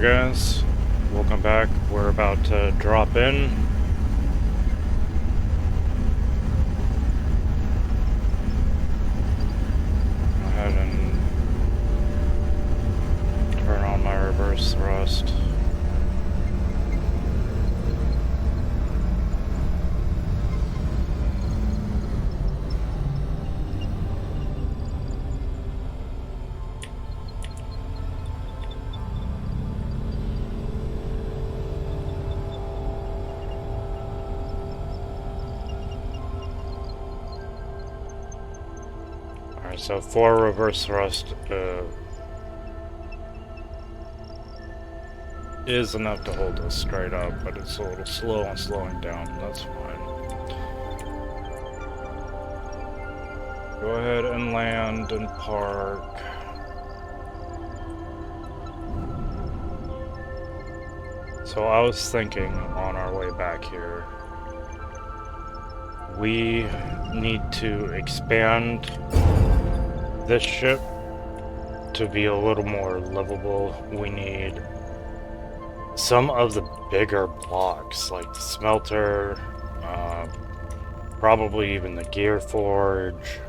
Alright guys, welcome back. We're about to drop in. Go ahead and turn on my reverse thrust. So 4 reverse thrust is enough to hold us straight up, but it's a little slow on slowing down. That's fine. Go ahead and land and park. So I was thinking on our way back here, we need to expand this ship to be a little more livable. We need some of the bigger blocks, like the smelter, probably even the gear forge.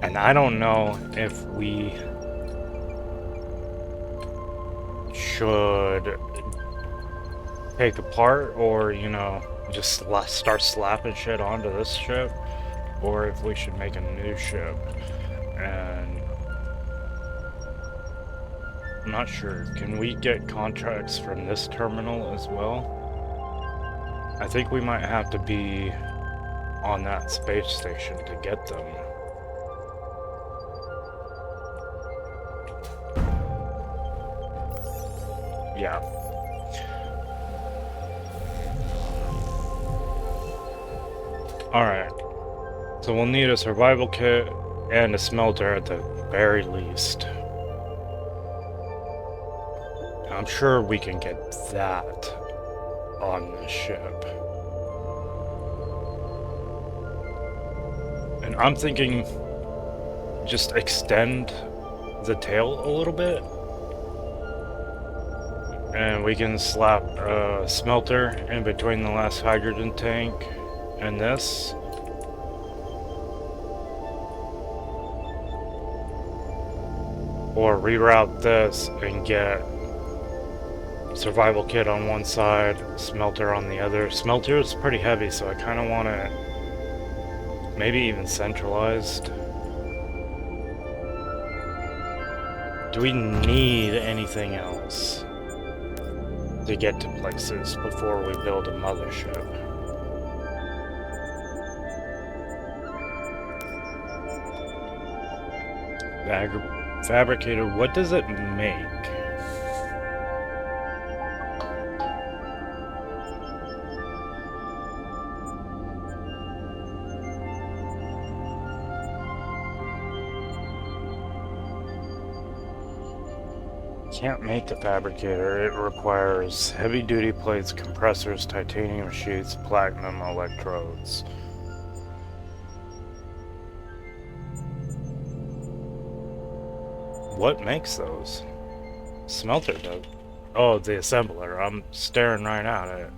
And I don't know if we should take apart or, you know, just start slapping shit onto this ship, or if we should make a new ship. And I'm not sure. Can we get contracts from this terminal as well? I think we might have to be on that space station to get them. Yeah. Alright. So we'll need a survival kit and a smelter at the very least. I'm sure we can get that on this ship. And I'm thinking just extend the tail a little bit. And we can slap a smelter in between the last hydrogen tank and this. Or reroute this and get survival kit on one side, smelter on the other. Smelter is pretty heavy, so I kind of want it maybe even centralized. Do we need anything else to get to places before we build a mothership? Fabricator, what does it make? Can't make the fabricator. It requires heavy-duty plates, compressors, titanium sheets, platinum electrodes. What makes those? Smelter does. Oh, the assembler. I'm staring right at it.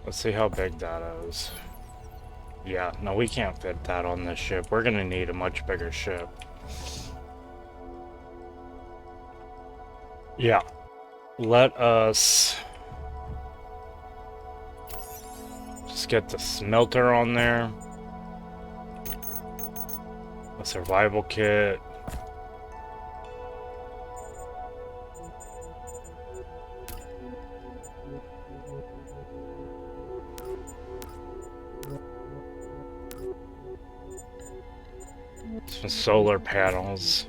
Let's see how big that is. Yeah, no, we can't fit that on this ship. We're gonna need a much bigger ship. Yeah. Let us just get the smelter on there. A survival kit. Some solar panels.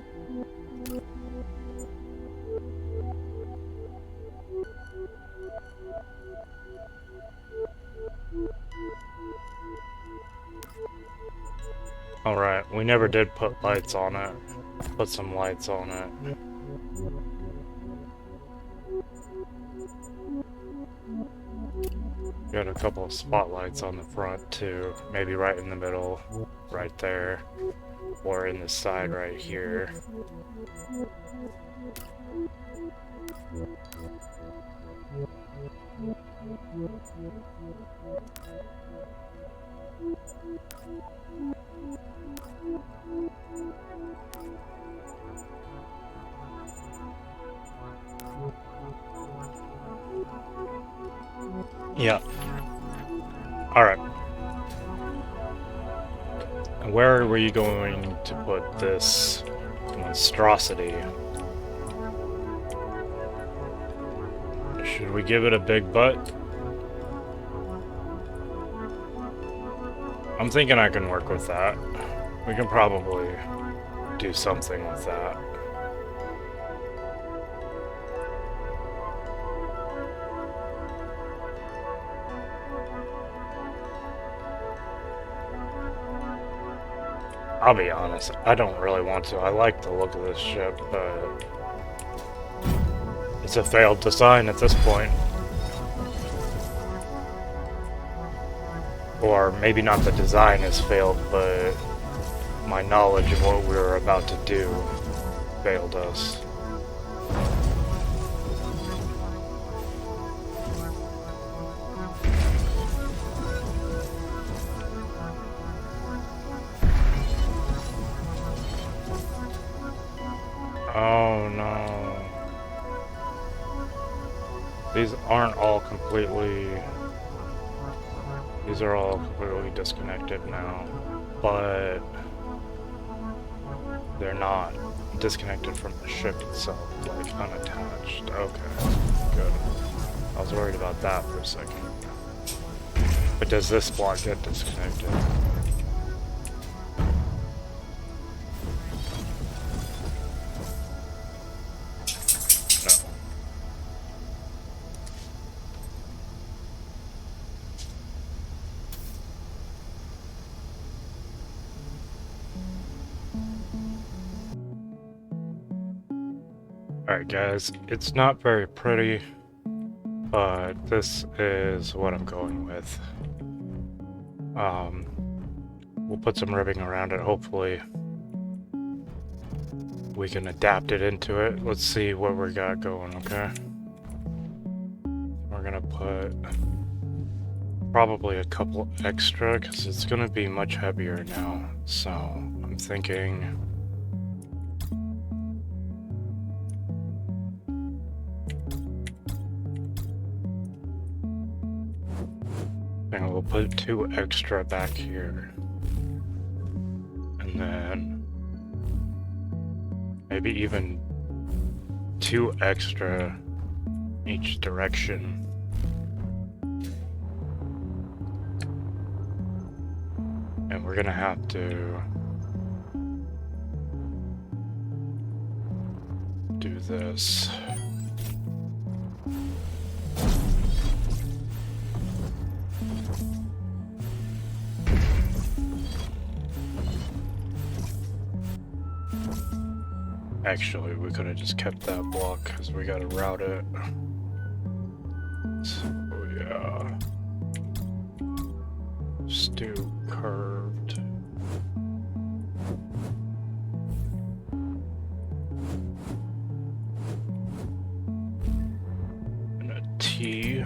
Alright, we never did put lights on it. Put some lights on it. Got a couple of spotlights on the front too. Maybe right in the middle, right there. Or in the side right here. Yeah. Alright. Where were you going to put this monstrosity? Should we give it a big butt? I'm thinking I can work with that. We can probably do something with that. I'll be honest, I don't really want to. I like the look of this ship, but it's a failed design at this point. Or maybe not the design has failed, but my knowledge of what we were about to do failed us. Oh no. These aren't all completely... These are all completely disconnected now, but they're not disconnected from the ship itself, like unattached. Okay, good. I was worried about that for a second. But does this block get disconnected? Alright guys, it's not very pretty, but this is what I'm going with. We'll put some ribbing around it, hopefully we can adapt it into it. Let's see what we got going, okay? We're gonna put probably a couple extra, because it's gonna be much heavier now, so I'm thinking... And we'll put 2 extra back here. And then maybe even 2 extra each direction. And we're gonna have to do this. Actually, we could have just kept that block because we gotta route it. So, yeah. Just do curved. And a T.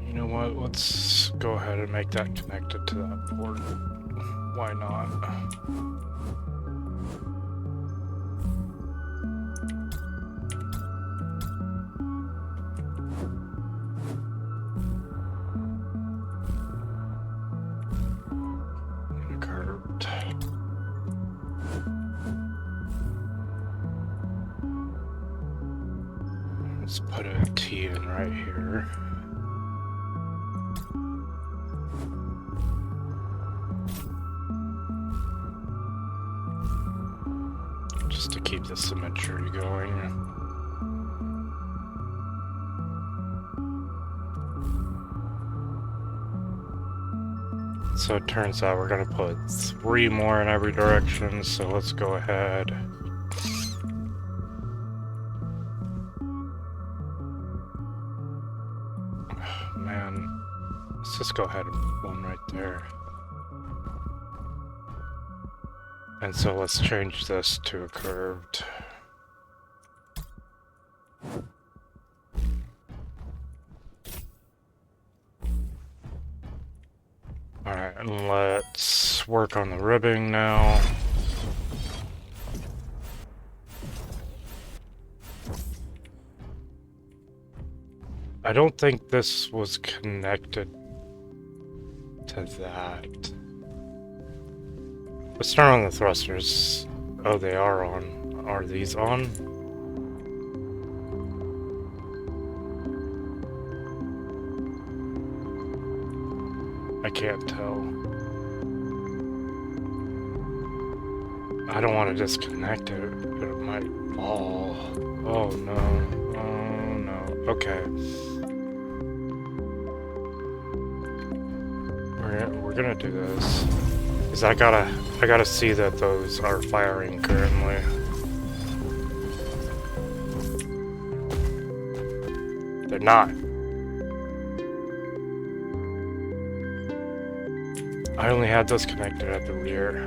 You know what? Let's go ahead and make that connected to that port. Why not? Curved. Let's put a T in right here. Just to keep the symmetry going. So it turns out we're gonna put 3 more in every direction, so let's go ahead Man, let's just go ahead and put one right there. And so let's change this to a curved. Alright, and let's work on the ribbing now. I don't think this was connected to that. Let's turn on the thrusters. Oh, they are on. Are these on? I can't tell. I don't want to disconnect it, but it might fall. Oh no. Oh no. Okay. We're gonna do this. Because I gotta see that those are firing currently. They're not. I only had those connected at the rear.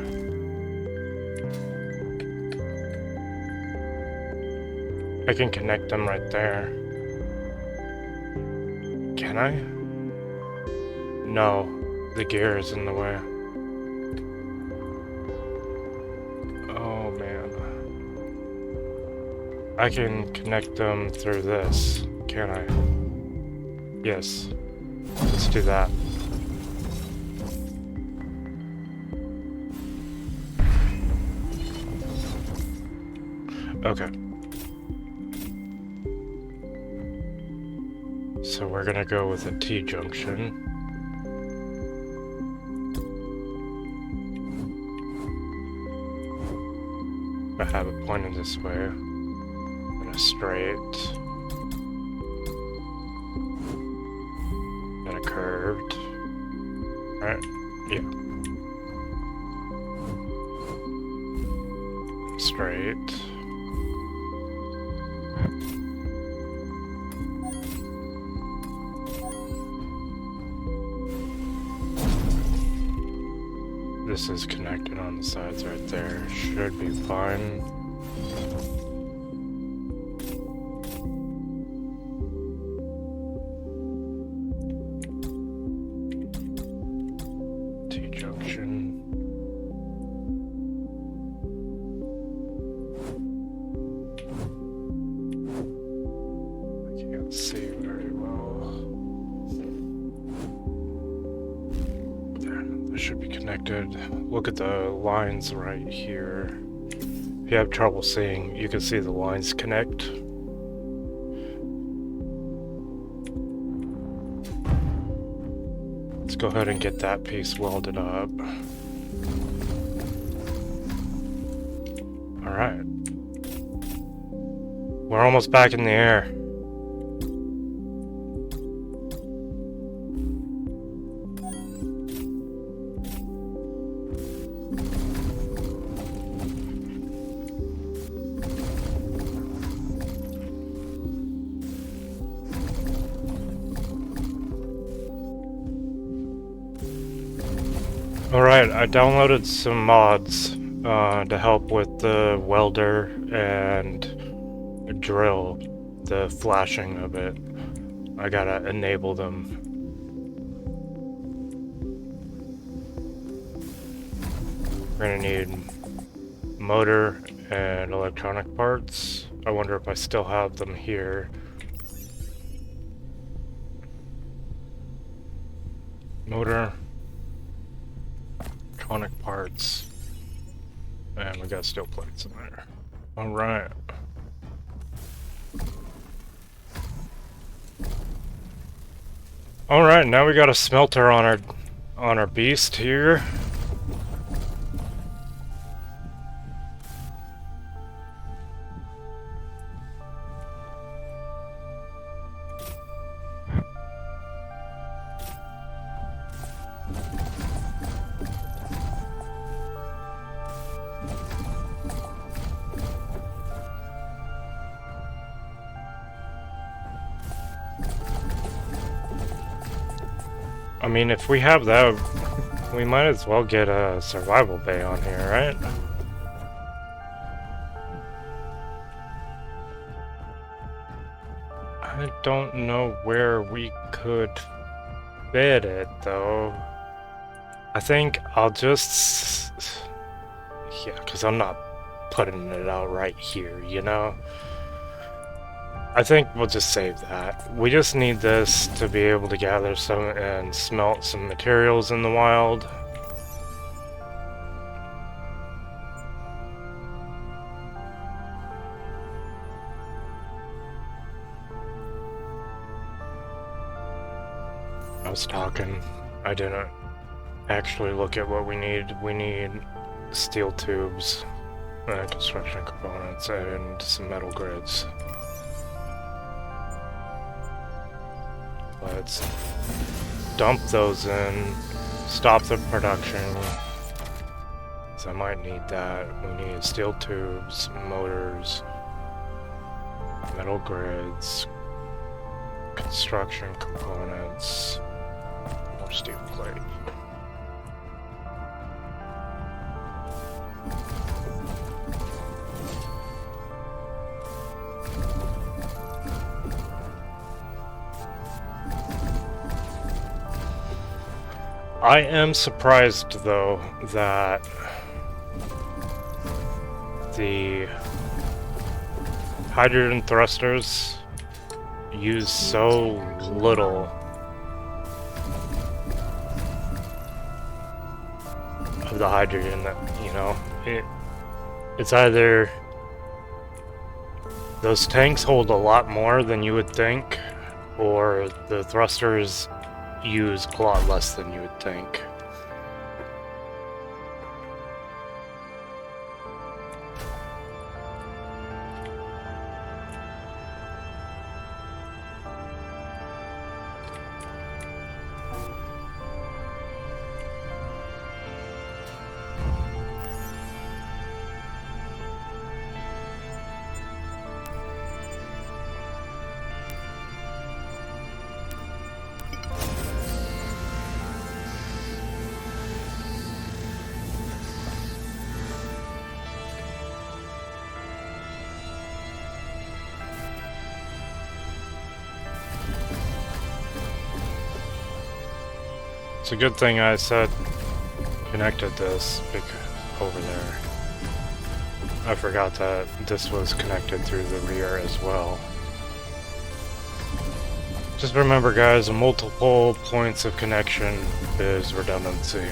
I can connect them right there. Can I? No, the gear is in the way. Oh man. I can connect them through this, can I? Yes. Let's do that. Okay. So we're gonna go with a T-junction. I have it pointed this way. And a straight. And a curved. Right? Yeah. Straight. This is connected on the sides right there. Should be fine. T-junction. I can't see very well. There, this should be connected. Look at the lines right here. If you have trouble seeing, you can see the lines connect. Let's go ahead and get that piece welded up. Alright. We're almost back in the air. Alright, I downloaded some mods to help with the welder and drill, the flashing of it. I gotta enable them. We're gonna need motor and electronic parts. I wonder if I still have them here. Motor. Electronic parts. And we got steel plates in there. Alright. Alright, now we got a smelter on our beast here. I mean, if we have that, we might as well get a survival bay on here, right? I don't know where we could fit it, though. I think I'll just... Yeah, because I'm not putting it out right here, you know? I think we'll just save that. We just need this to be able to gather some and smelt some materials in the wild. I was talking. I didn't actually look at what we need. We need steel tubes, construction components, and some metal grids. Let's dump those in, stop the production, so I might need that. We need steel tubes, motors, metal grids, construction components, more steel plate. I am surprised, though, that the hydrogen thrusters use so little of the hydrogen that, you know, it's either those tanks hold a lot more than you would think, or the thrusters use a lot less than you would think. It's a good thing I said connected this over there. I forgot that this was connected through the rear as well. Just remember, guys, multiple points of connection is redundancy.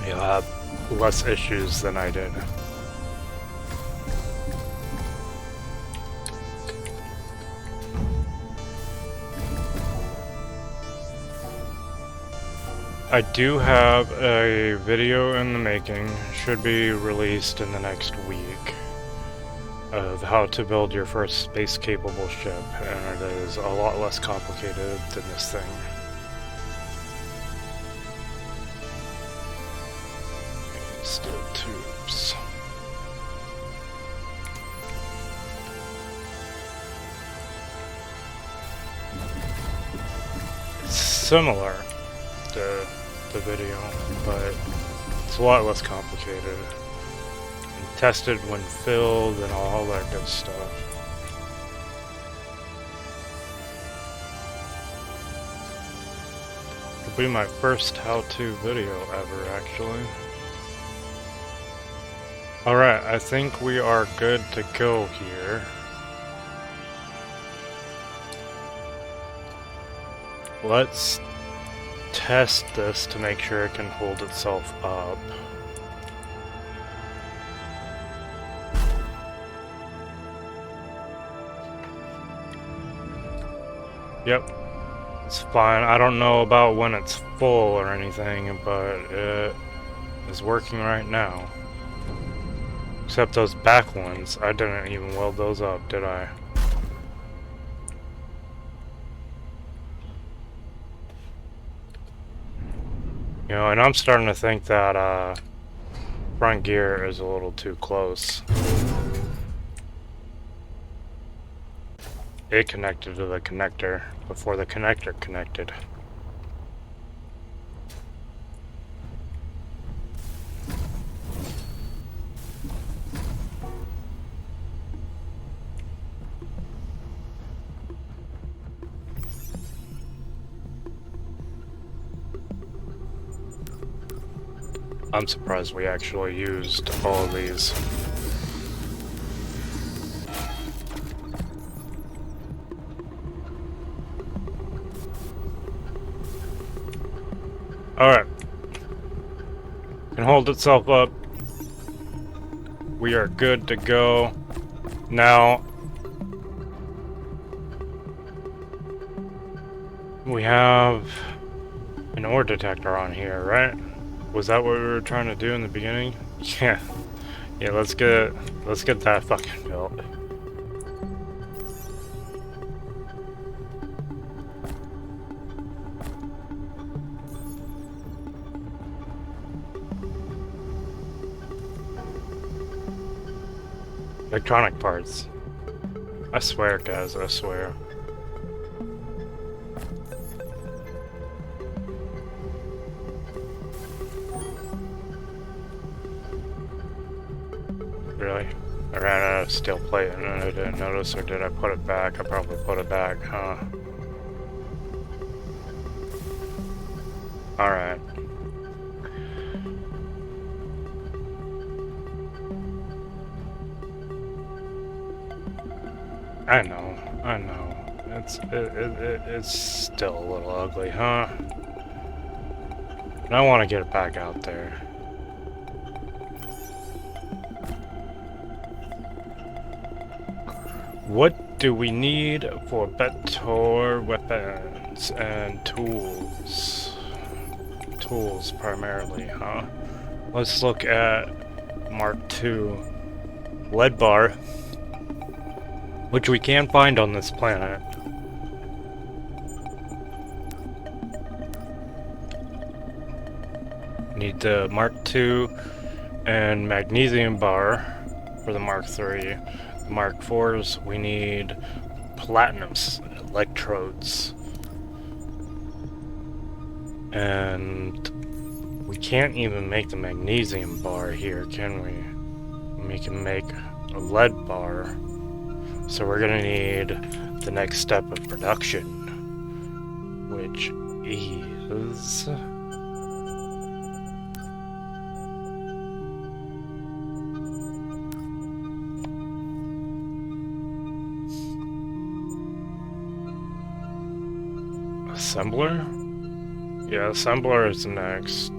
You'll have less issues than I did. I do have a video in the making, should be released in the next week, of how to build your first space-capable ship, and it is a lot less complicated than this thing. Steel tubes. It's similar to the video, but it's a lot less complicated. And tested when filled and all that good stuff. It'll be my first how-to video ever, actually. Alright, I think we are good to go here. Let's test this to make sure it can hold itself up. Yep, it's fine. I don't know about when it's full or anything, but it is working right now. Except those back ones, I didn't even weld those up, did I? You know, and I'm starting to think that front gear is a little too close. it connected to the connector before the connector connected. I'm surprised we actually used all of these. Alright. Can hold itself up. We are good to go. Now, we have an ore detector on here, right? Was that what we were trying to do in the beginning? Yeah. Yeah, let's get that fucking built. Electronic parts. I swear, guys, I swear. Really? I ran out of steel plate and I didn't notice, or did I put it back? I probably put it back, huh? Alright. I know. It's still a little ugly, huh? And I want to get it back out there. What do we need for better weapons and tools? Tools primarily, huh? Let's look at Mark II lead bar, which we can find on this planet. Need the Mark II and magnesium bar for the Mark III. The Mark IVs, we need platinum electrodes. And we can't even make the magnesium bar here, can we? We can make a lead bar. So we're gonna need the next step of production, which is... assembler? Yeah, assembler is next.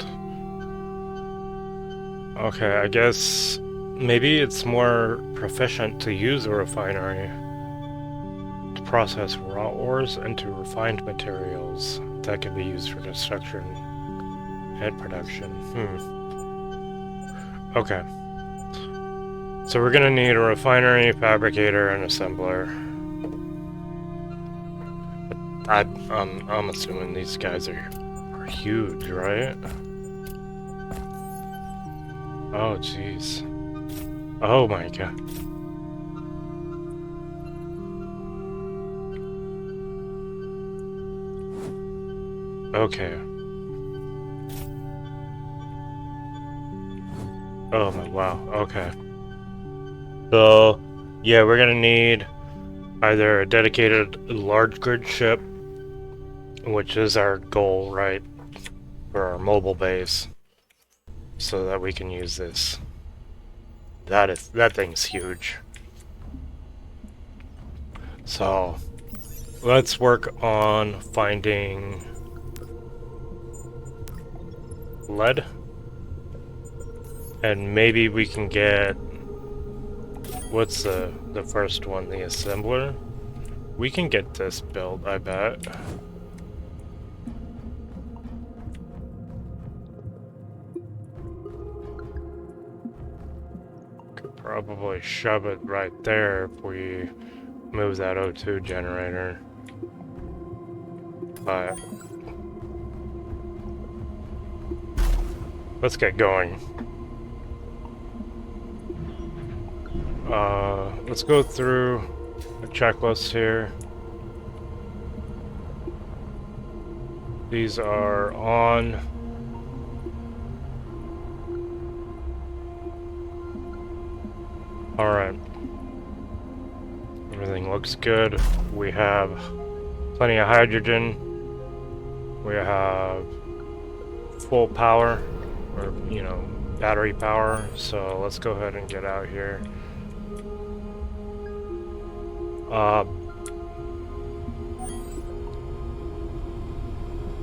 Okay, I guess maybe it's more proficient to use a refinery to process raw ores into refined materials that can be used for construction and production. Okay. So we're gonna need a refinery, fabricator, and assembler. I'm assuming these guys are huge, right? Oh, jeez. Oh my god. Okay. Oh my, wow, okay. So, yeah, we're gonna need either a dedicated large grid ship, which is our goal, right, for our mobile base, so that we can use this. That thing's huge. So let's work on finding lead, and maybe we can get, what's the first one, the assembler? We can get this built, I bet. Probably shove it right there if we move that O2 generator. But let's get going. Let's go through a checklist here. These are on. Alright. Everything looks good. We have plenty of hydrogen. We have full power, or, you know, battery power. So let's go ahead and get out here.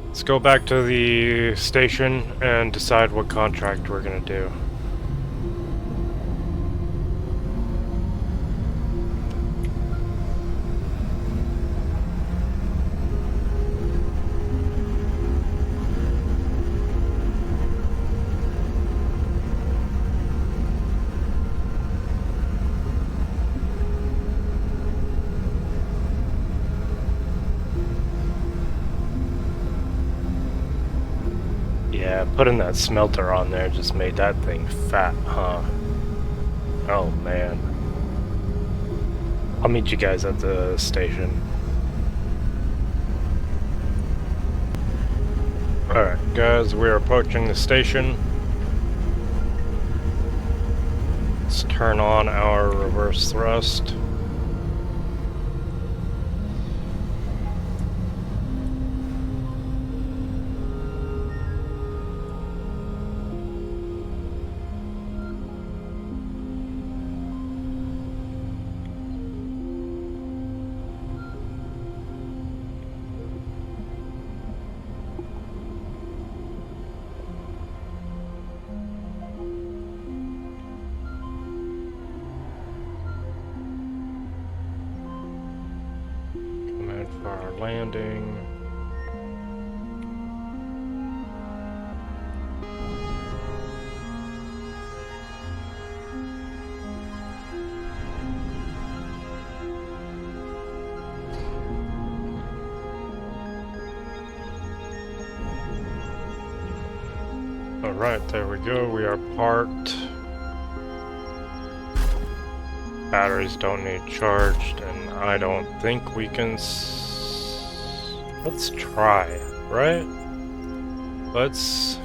Let's go back to the station and decide what contract we're gonna do. Yeah, putting that smelter on there just made that thing fat, huh? Oh man. I'll meet you guys at the station. Alright, guys, we're approaching the station. Let's turn on our reverse thrust. For our landing. Alright, there we go. We are parked. Batteries don't need charged, and I don't think we can let's try, right? Let's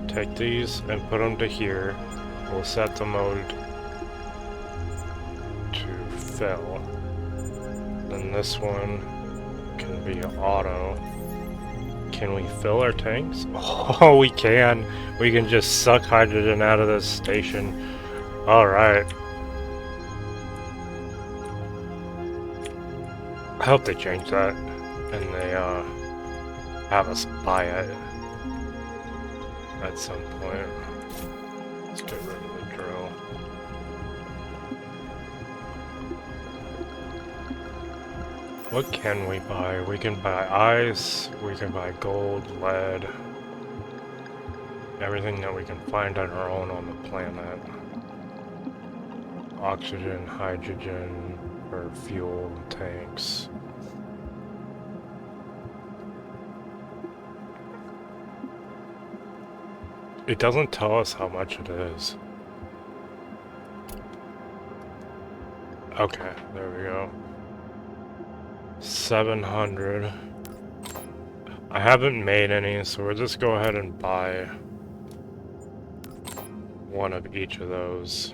take these and put them to here. We'll set the mode to fill. Then this one can be auto. Can we fill our tanks? Oh, we can. We can just suck hydrogen out of this station. Alright. I hope they change that and they have us buy it at some point. Let's get rid of the drill. What can we buy? We can buy ice, we can buy gold, lead, everything that we can find on our own on the planet. Oxygen, hydrogen, for fuel tanks. It doesn't tell us how much it is. Okay, there we go. 700. I haven't made any, so we'll just go ahead and buy one of each of those.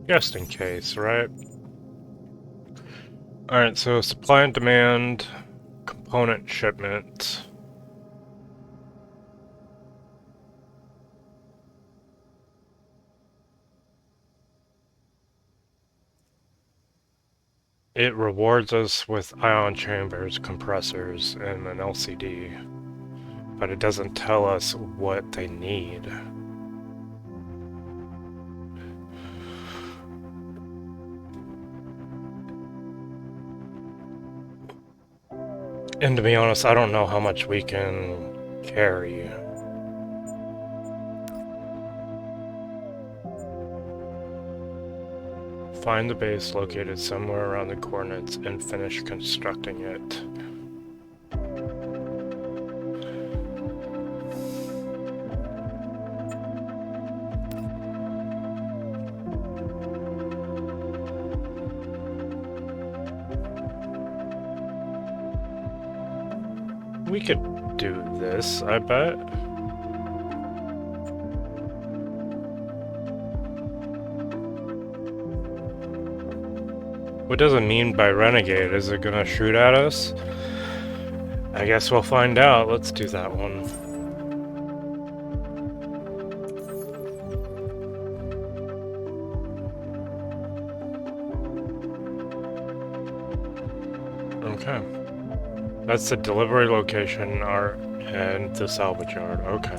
Just in case, right? Alright, so supply and demand, component shipment. It rewards us with ion chambers, compressors, and an LCD, but it doesn't tell us what they need. And to be honest, I don't know how much we can carry. Find the base located somewhere around the coordinates and finish constructing it. We could do this, I bet. What does it mean by renegade? Is it gonna shoot at us? I guess we'll find out. Let's do that one. Okay. That's the delivery location and the salvage yard. Okay.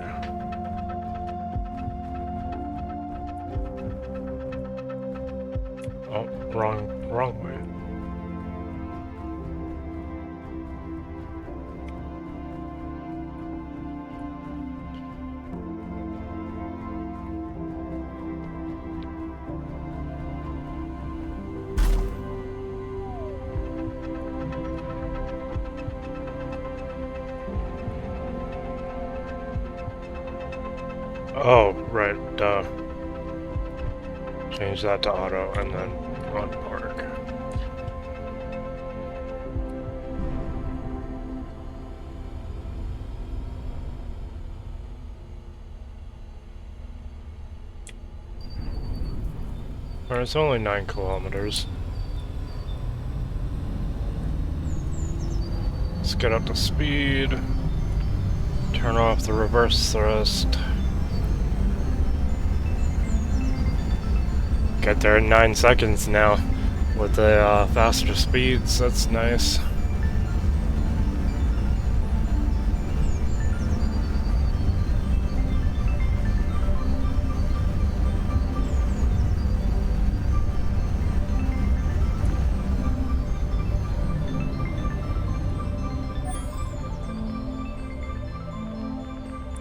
Oh, wrong way. Oh, right, duh. Change that to auto and then on park. Alright, it's only 9 kilometers. Let's get up to speed. Turn off the reverse thrust. Get there in 9 seconds now with the faster speeds. That's nice.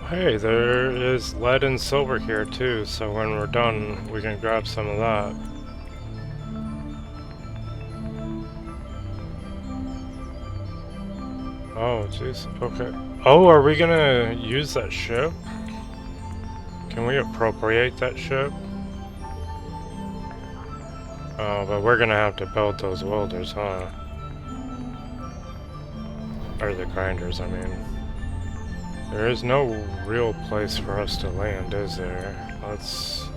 Hey, there is lead and silver here too, so when we're done, we can grab some of that. Oh, jeez. Okay. Oh, are we gonna use that ship? Can we appropriate that ship? Oh, but we're gonna have to build those welders, huh? Or the grinders, I mean. There is no real place for us to land, is there? Let's...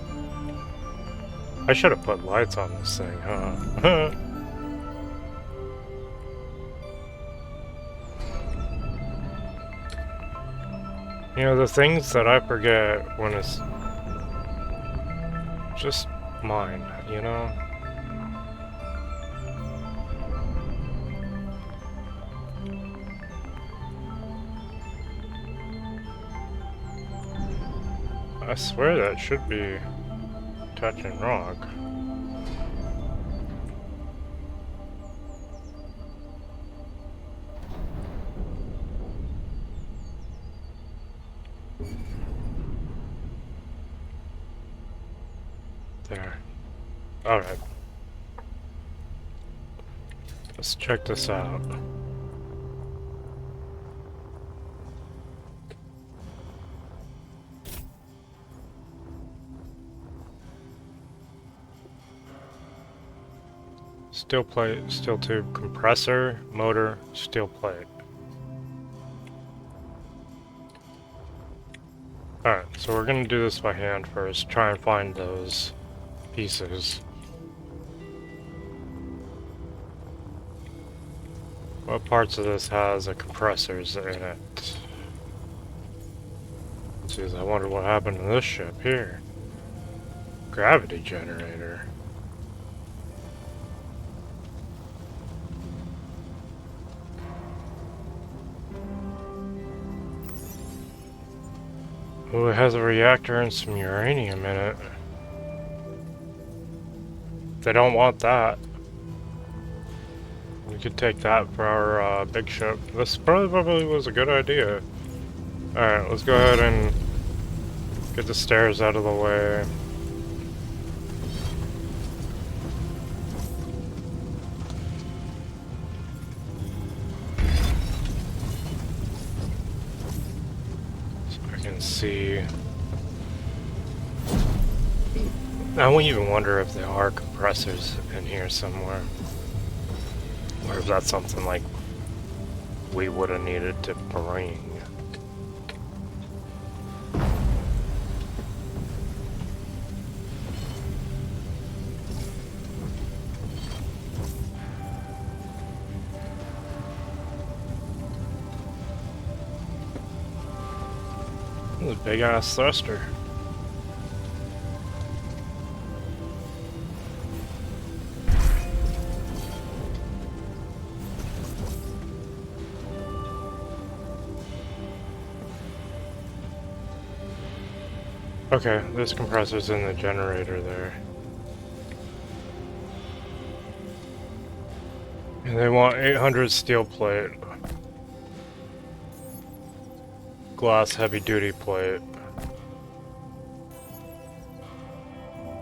I should have put lights on this thing, huh? You know, the things that I forget when it's just mine, you know? I swear that should be touching rock. There. Alright. Let's check this out. Steel plate, steel tube, compressor, motor, steel plate. Alright, so we're gonna do this by hand first, try and find those pieces. What parts of this has a compressors in it? Jeez, I wonder what happened to this ship here. Gravity generator. Oh, it has a reactor and some uranium in it. They don't want that. We could take that for our big ship. This probably was a good idea. Alright, let's go ahead and get the stairs out of the way. See. I won't even wonder if there are compressors in here somewhere. Or if that's something like we would have needed to bring. This is a big ass thruster. Okay, this compressor's in the generator there. And they want 800 steel plate. Glass heavy duty plate.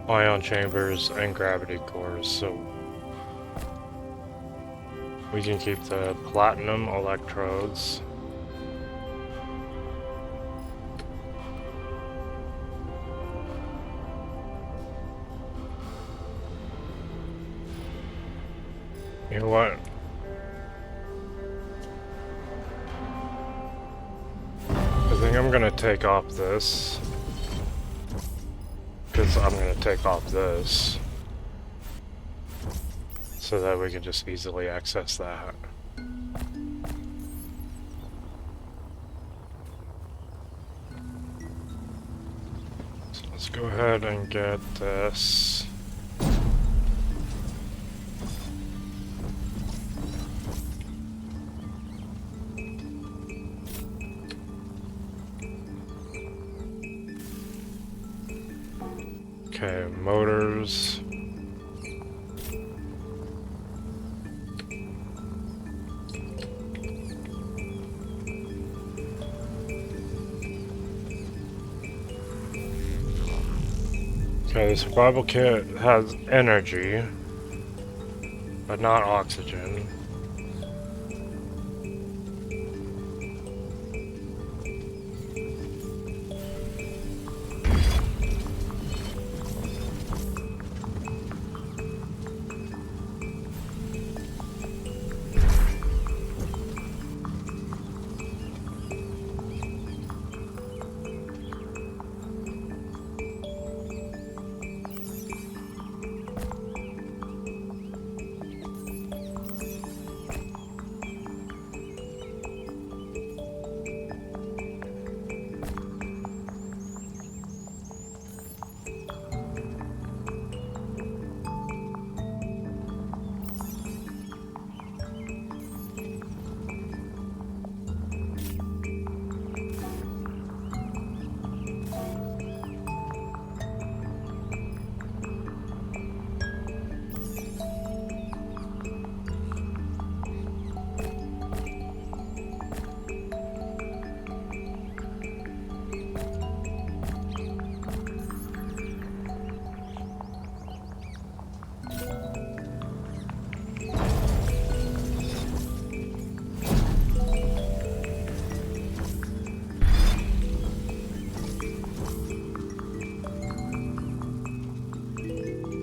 Ion chambers and gravity cores, so we can keep the platinum electrodes. You know what? I think I'm gonna take off this. Because I'm gonna take off this. So that we can just easily access that. So let's go ahead and get this. Okay, motors. Okay, the survival kit has energy, but not oxygen.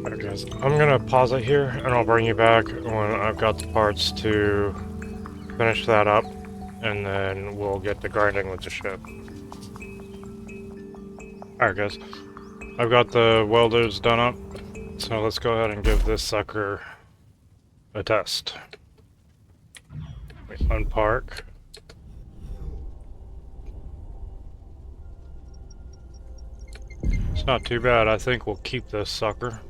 Alright guys, I'm gonna pause it here and I'll bring you back when I've got the parts to finish that up, and then we'll get to grinding with the ship. Alright guys, I've got the welders done up, so let's go ahead and give this sucker a test. We unpark. It's not too bad. I think we'll keep this sucker.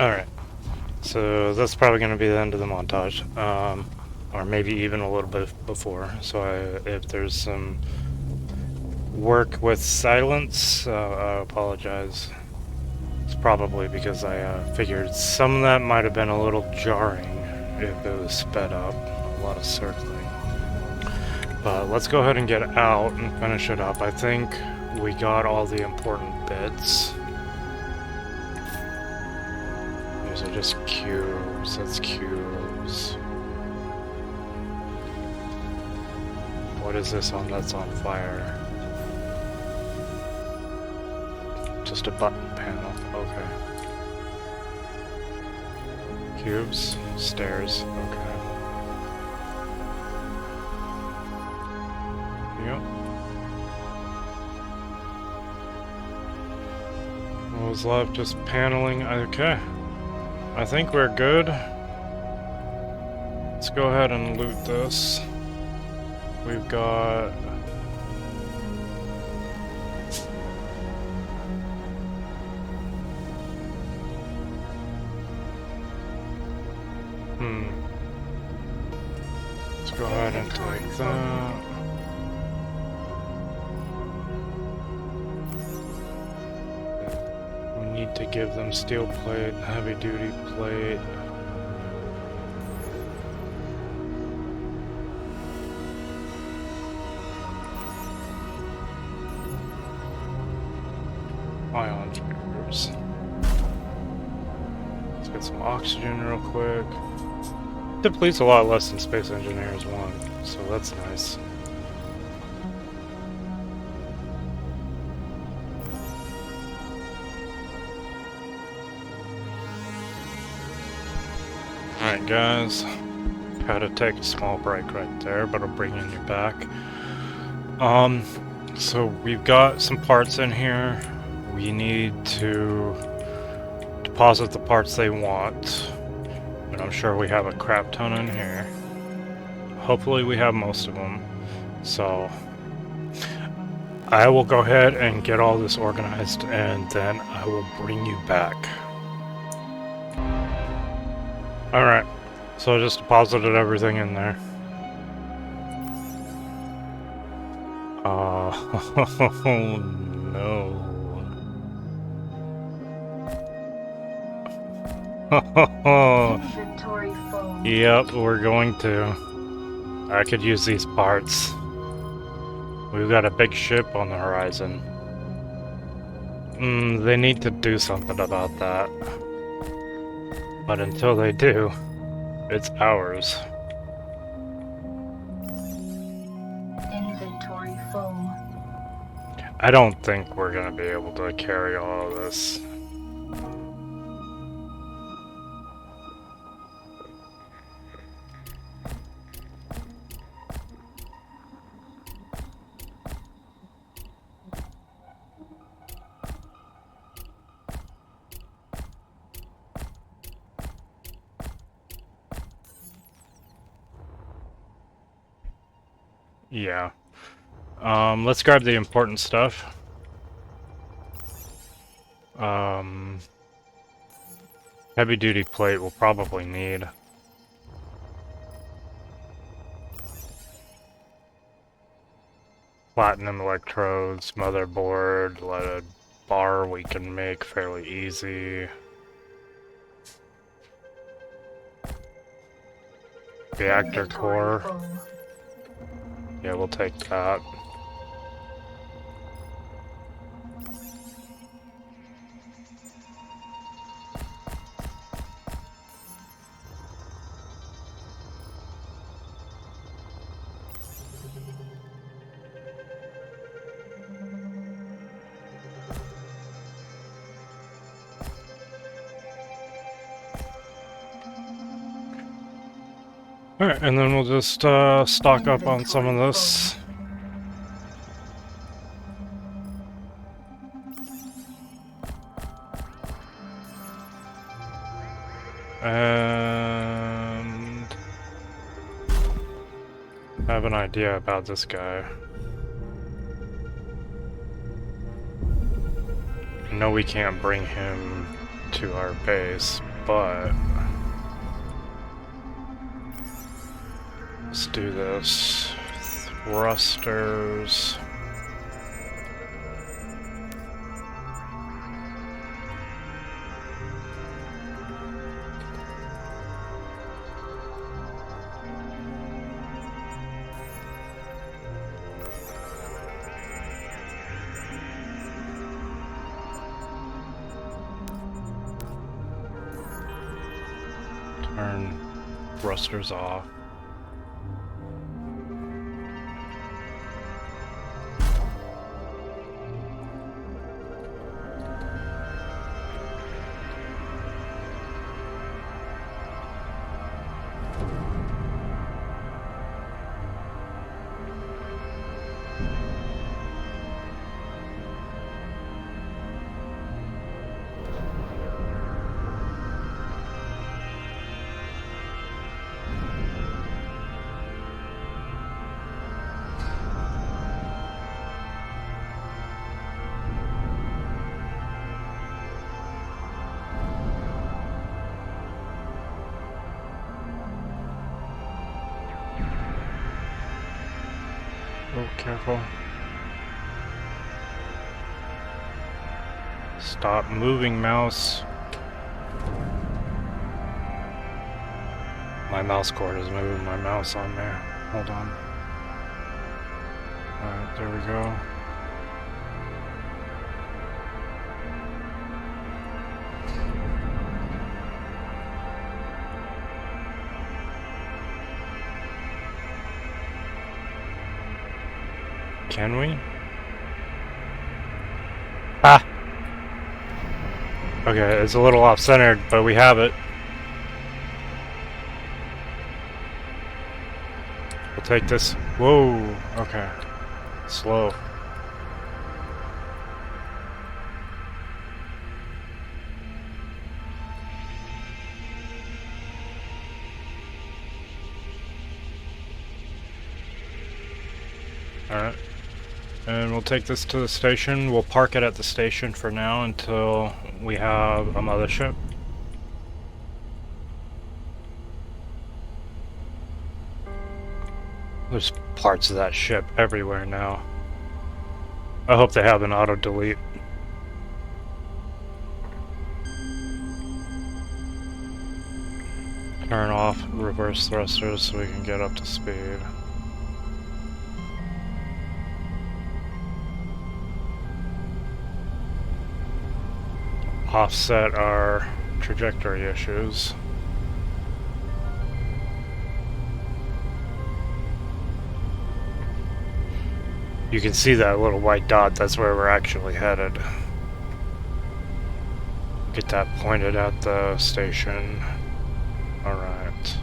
Alright, so that's probably going to be the end of the montage, or maybe even a little bit before. So if there's some work with silence, I apologize. It's probably because I figured some of that might have been a little jarring if it was sped up, a lot of circling. But let's go ahead and get out and finish it up. I think we got all the important bits. These are just cubes, that's cubes. What is this on that's on fire? Just a button panel, okay. Cubes, stairs, okay. Yep. What was left? Just paneling, okay. I think we're good. Let's go ahead and loot this. We've got... Let's go ahead and take that. We need to give them steel plate, heavy duty plate. Ion generators. Let's get some oxygen real quick. Depletes a lot less than Space Engineers 1, so that's nice. Alright guys, had to take a small break right there, but I'll bring you back. So we've got some parts in here. We need to deposit the parts they want. And I'm sure we have a crap ton in here. Hopefully we have most of them. So I will go ahead and get all this organized and then I will bring you back. Alright, so I just deposited everything in there. Oh no. Inventory full. Yep, we're going to. I could use these parts. We've got a big ship on the horizon. They need to do something about that. But until they do, it's ours. Inventory full. I don't think we're gonna be able to carry all of this. Yeah. Let's grab the important stuff. Heavy duty plate we'll probably need. Platinum electrodes, motherboard, leaded bar we can make fairly easy. Reactor core. Yeah, we'll take that. Alright, and then we'll just stock up on some of this. And I have an idea about this guy. I know we can't bring him to our base, but let's do this. Thrusters. Turn thrusters off. Oh, careful. Stop moving, mouse. My mouse cord is moving my mouse on there. Hold on. Alright, there we go. Can we? Ah! Okay, it's a little off-centered, but we have it. We'll take this. Whoa! Okay. Slow. Alright. And we'll take this to the station. We'll park it at the station for now until we have a mothership. There's parts of that ship everywhere now. I hope they have an auto-delete. Turn off reverse thrusters so we can get up to speed. Offset our trajectory issues. You can see that little white dot, that's where we're actually headed. Get that pointed at the station. Alright.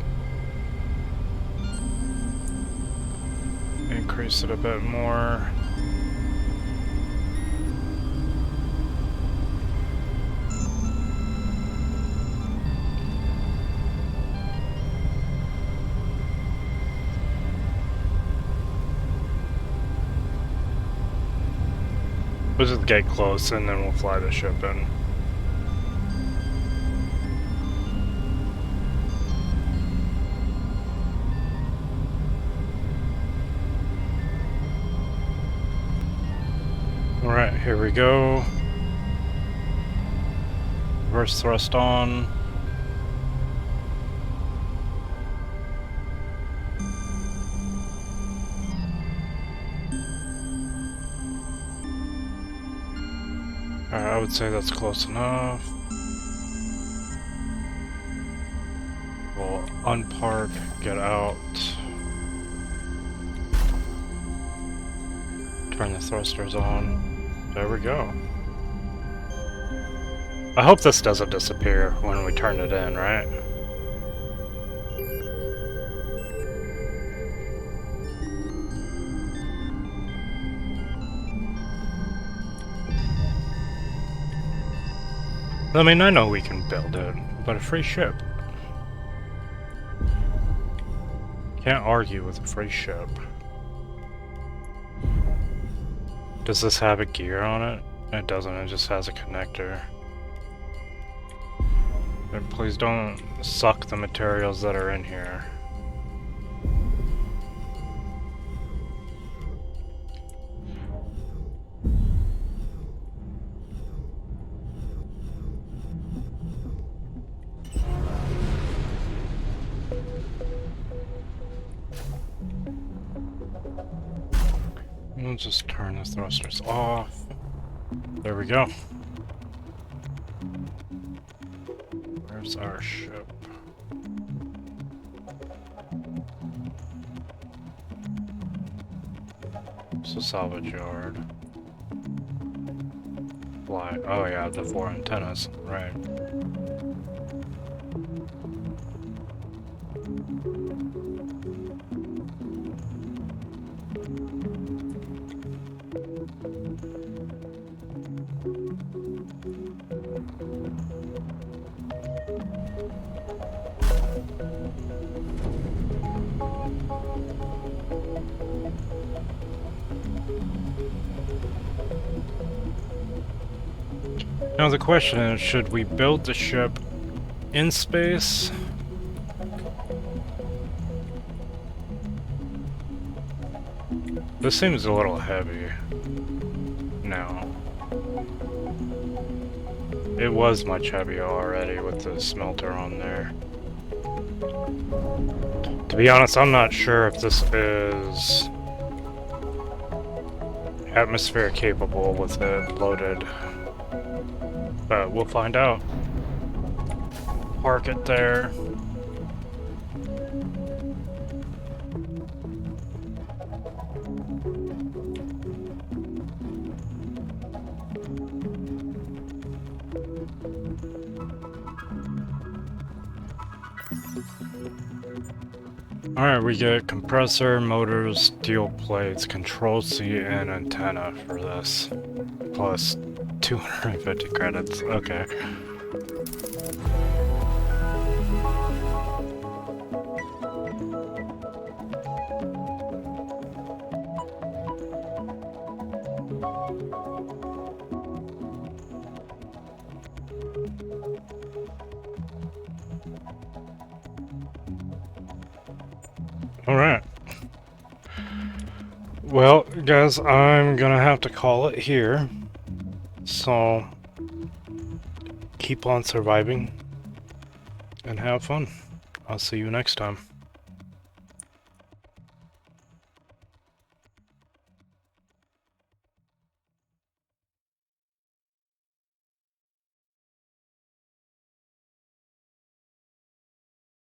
Increase it a bit more. We'll just get close and then we'll fly the ship in. Alright, here we go. Reverse thrust on. Alright, I would say that's close enough. We'll unpark, get out. Turn the thrusters on. There we go. I hope this doesn't disappear when we turn it in, right? I mean, I know we can build it, but a free ship. Can't argue with a free ship. Does this have a gear on it? It doesn't, it just has a connector. And please don't suck the materials that are in here. We'll just turn the thrusters off. There we go. Where's our ship? It's a salvage yard. Fly. Oh yeah, the 4 antennas. Right. Now the question is, should we build the ship in space? This seems a little heavy now. It was much heavier already with the smelter on there. To be honest, I'm not sure if this is atmosphere capable with it loaded. But we'll find out. Park it there. Alright, we get compressor, motors, steel plates, control seat, and antenna for this. Plus 250 credits. Okay. Alright. Well, guys, I'm gonna have to call it here. So, keep on surviving and have fun. I'll see you next time.